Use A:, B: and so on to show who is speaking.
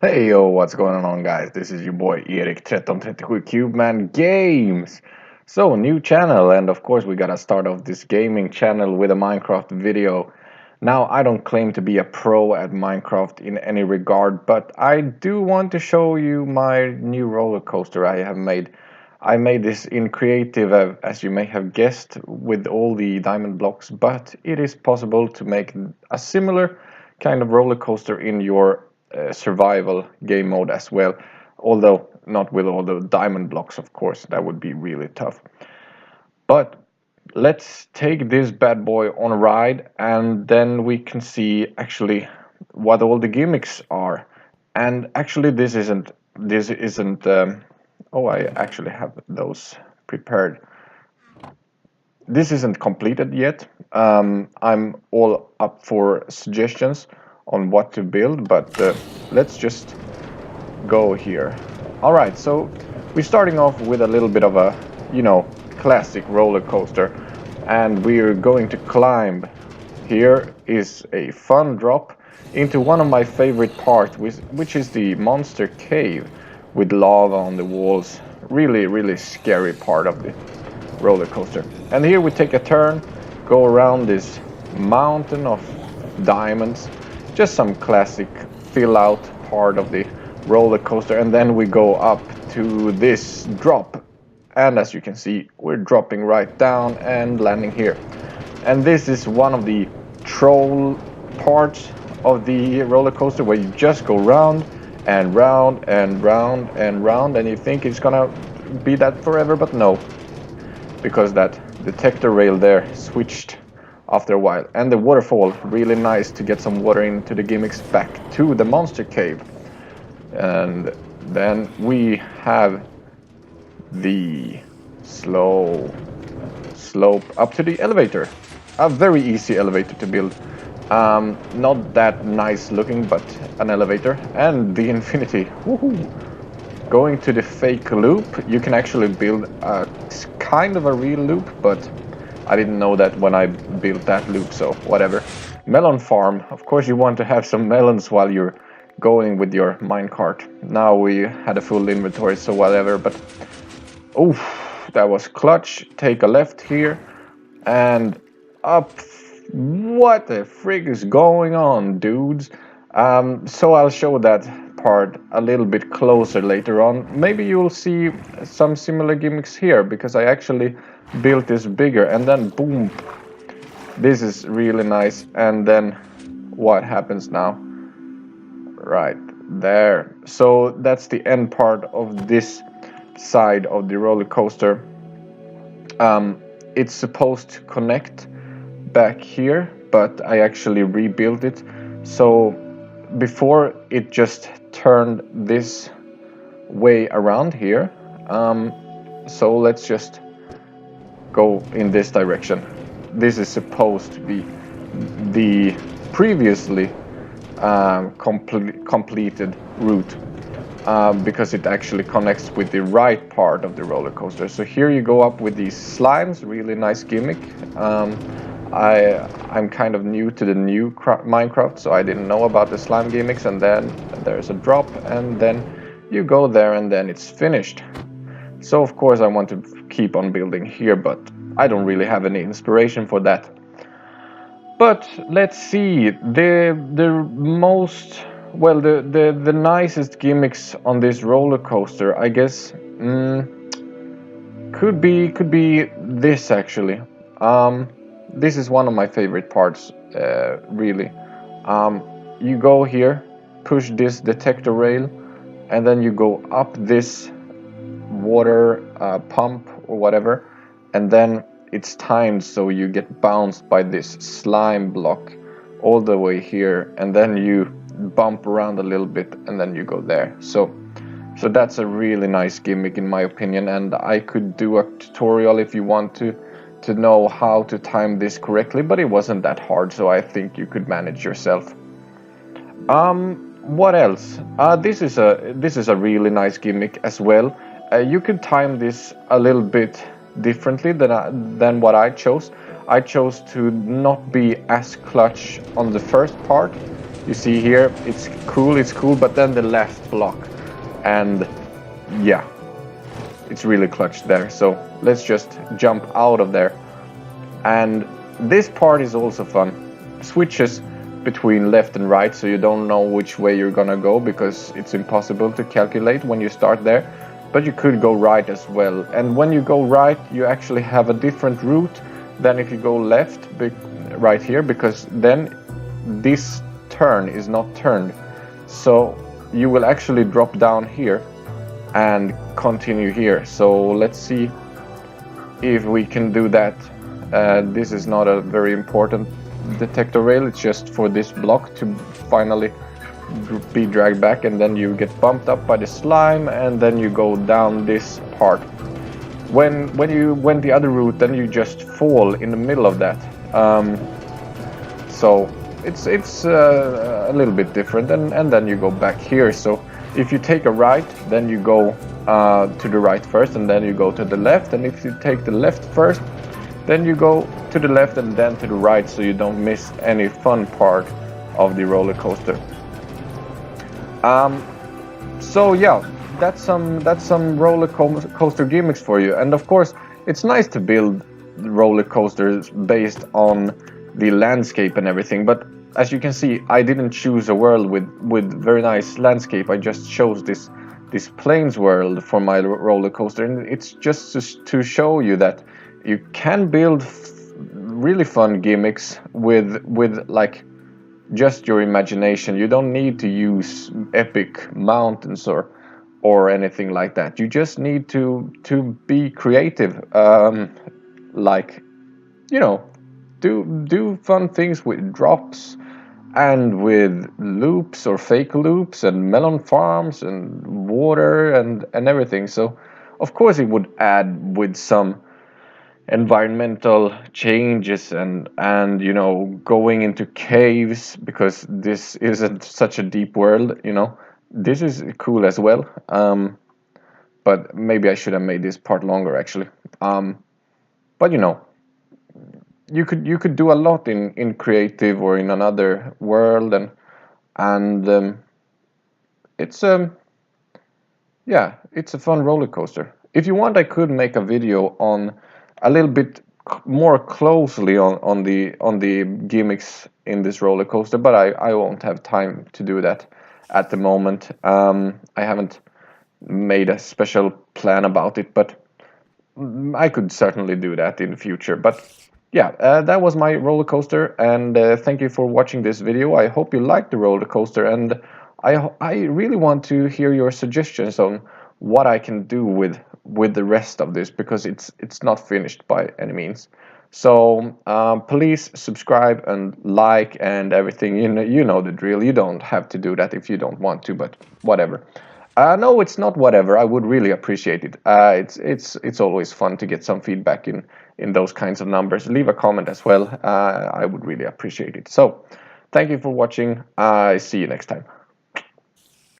A: Hey yo, what's going on guys? This is your boy Erik 1337 Cubeman Games. So, new channel, and of course we gotta start off this gaming channel with a Minecraft video. Now, I don't claim to be a pro at Minecraft in any regard, but I do want to show you my new roller coaster I have made. I made this in creative, as you may have guessed, with all the diamond blocks, but it is possible to make a similar kind of roller coaster in your survival game mode as well, although not with all the diamond blocks, of course. That would be really tough. But let's take this bad boy on a ride, and then we can see actually what all the gimmicks are. And actually this isn't oh, I actually have those prepared. This isn't completed yet. I'm all up for suggestions on what to build, but let's just go here. All right, so we're starting off with a little bit of a, classic roller coaster, and we're going to climb. Here is a fun drop into one of my favorite parts, which is the monster cave with lava on the walls. Really, really scary part of the roller coaster. And here we take a turn, go around this mountain of diamonds, just some classic fill out part of the roller coaster, and then we go up to this drop, and as you can see we're dropping right down and landing here. And this is one of the troll parts of the roller coaster where you just go round and round and round and round, and you think it's gonna be that forever, but no, because that detector rail there switched after a while. And the waterfall, really nice to get some water into the gimmicks back to the monster cave. And then we have the slow slope up to the elevator. A very easy elevator to build. Not that nice looking, but an elevator. And the infinity. Woohoo! Going to the fake loop, you can actually build a kind of a real loop, but I didn't know that when I built that loop, so whatever. Melon farm, of course you want to have some melons while you're going with your minecart. Now we had a full inventory, so whatever, but oof, that was clutch. Take a left here and up. What the frig is going on, dudes? So I'll show that part a little bit closer later on. Maybe you'll see some similar gimmicks here, because I actually built this bigger, and then boom, this is really nice. And then what happens now? Right there. So that's the end part of this side of the roller coaster. It's supposed to connect back here, but I actually rebuilt it. So before it just turned this way around here, so let's just go in this direction. This is supposed to be the previously completed route, because it actually connects with the right part of the roller coaster. So here you go up with these slimes, really nice gimmick. I'm kind of new to the new Minecraft, so I didn't know about the slime gimmicks. And then there's a drop, and then you go there, and then it's finished. So of course I want to keep on building here, but I don't really have any inspiration for that. But let's see, the nicest gimmicks on this roller coaster, I guess, could be this actually. This is one of my favorite parts, really. You go here, push this detector rail, and then you go up this water pump or whatever, and then it's timed so you get bounced by this slime block all the way here, and then you bump around a little bit, and then you go there. So that's a really nice gimmick in my opinion, and I could do a tutorial if you want to know how to time this correctly, but it wasn't that hard, so I think you could manage yourself. What else? This is a really nice gimmick as well. You could time this a little bit differently than what I chose. I chose to not be as clutch on the first part, You see here, it's cool, but then the last block, and yeah, it's really clutch there. So let's just jump out of there. And this part is also fun. Switches between left and right, so you don't know which way you're gonna go because it's impossible to calculate when you start there. But you could go right as well. And when you go right, you actually have a different route than if you go left right here, because then this turn is not turned. So you will actually drop down here and continue here. So let's see if we can do that. This is not a very important detector rail, it's just for this block to finally be dragged back, and then you get bumped up by the slime, and then you go down this part. When you went the other route, then you just fall in the middle of that. So it's a little bit different, and then you go back here. So if you take a right, then you go to the right first, and then you go to the left, and if you take the left first, then you go to the left and then to the right, so you don't miss any fun part of the roller coaster. So yeah, that's some roller coaster gimmicks for you. And of course, it's nice to build roller coasters based on the landscape and everything. But as you can see, I didn't choose a world with very nice landscape. I just chose this plains world for my roller coaster, and it's just to show you that you can build really fun gimmicks with like just your imagination. You don't need to use epic mountains or anything like that. You just need to be creative, like, you know, do fun things with drops and with loops or fake loops and melon farms and water and everything. So of course it would add with some environmental changes and you know, going into caves, because this isn't such a deep world, you know. This is cool as well, but maybe I should have made this part longer actually. But you know, you could do a lot in creative or in another world, and it's yeah, it's a fun roller coaster. If you want, I could make a video on a little bit more closely on the gimmicks in this roller coaster, but I won't have time to do that at the moment. I haven't made a special plan about it, but I could certainly do that in the future. But yeah, that was my roller coaster, and thank you for watching this video. I hope you liked the roller coaster, and I really want to hear your suggestions on what I can do with the rest of this, because it's not finished by any means. So please subscribe and like and everything. You know the drill. You don't have to do that if you don't want to, but whatever. No, it's not whatever. I would really appreciate it. It's always fun to get some feedback in those kinds of numbers. Leave a comment as well. I would really appreciate it. So thank you for watching. I see you next time.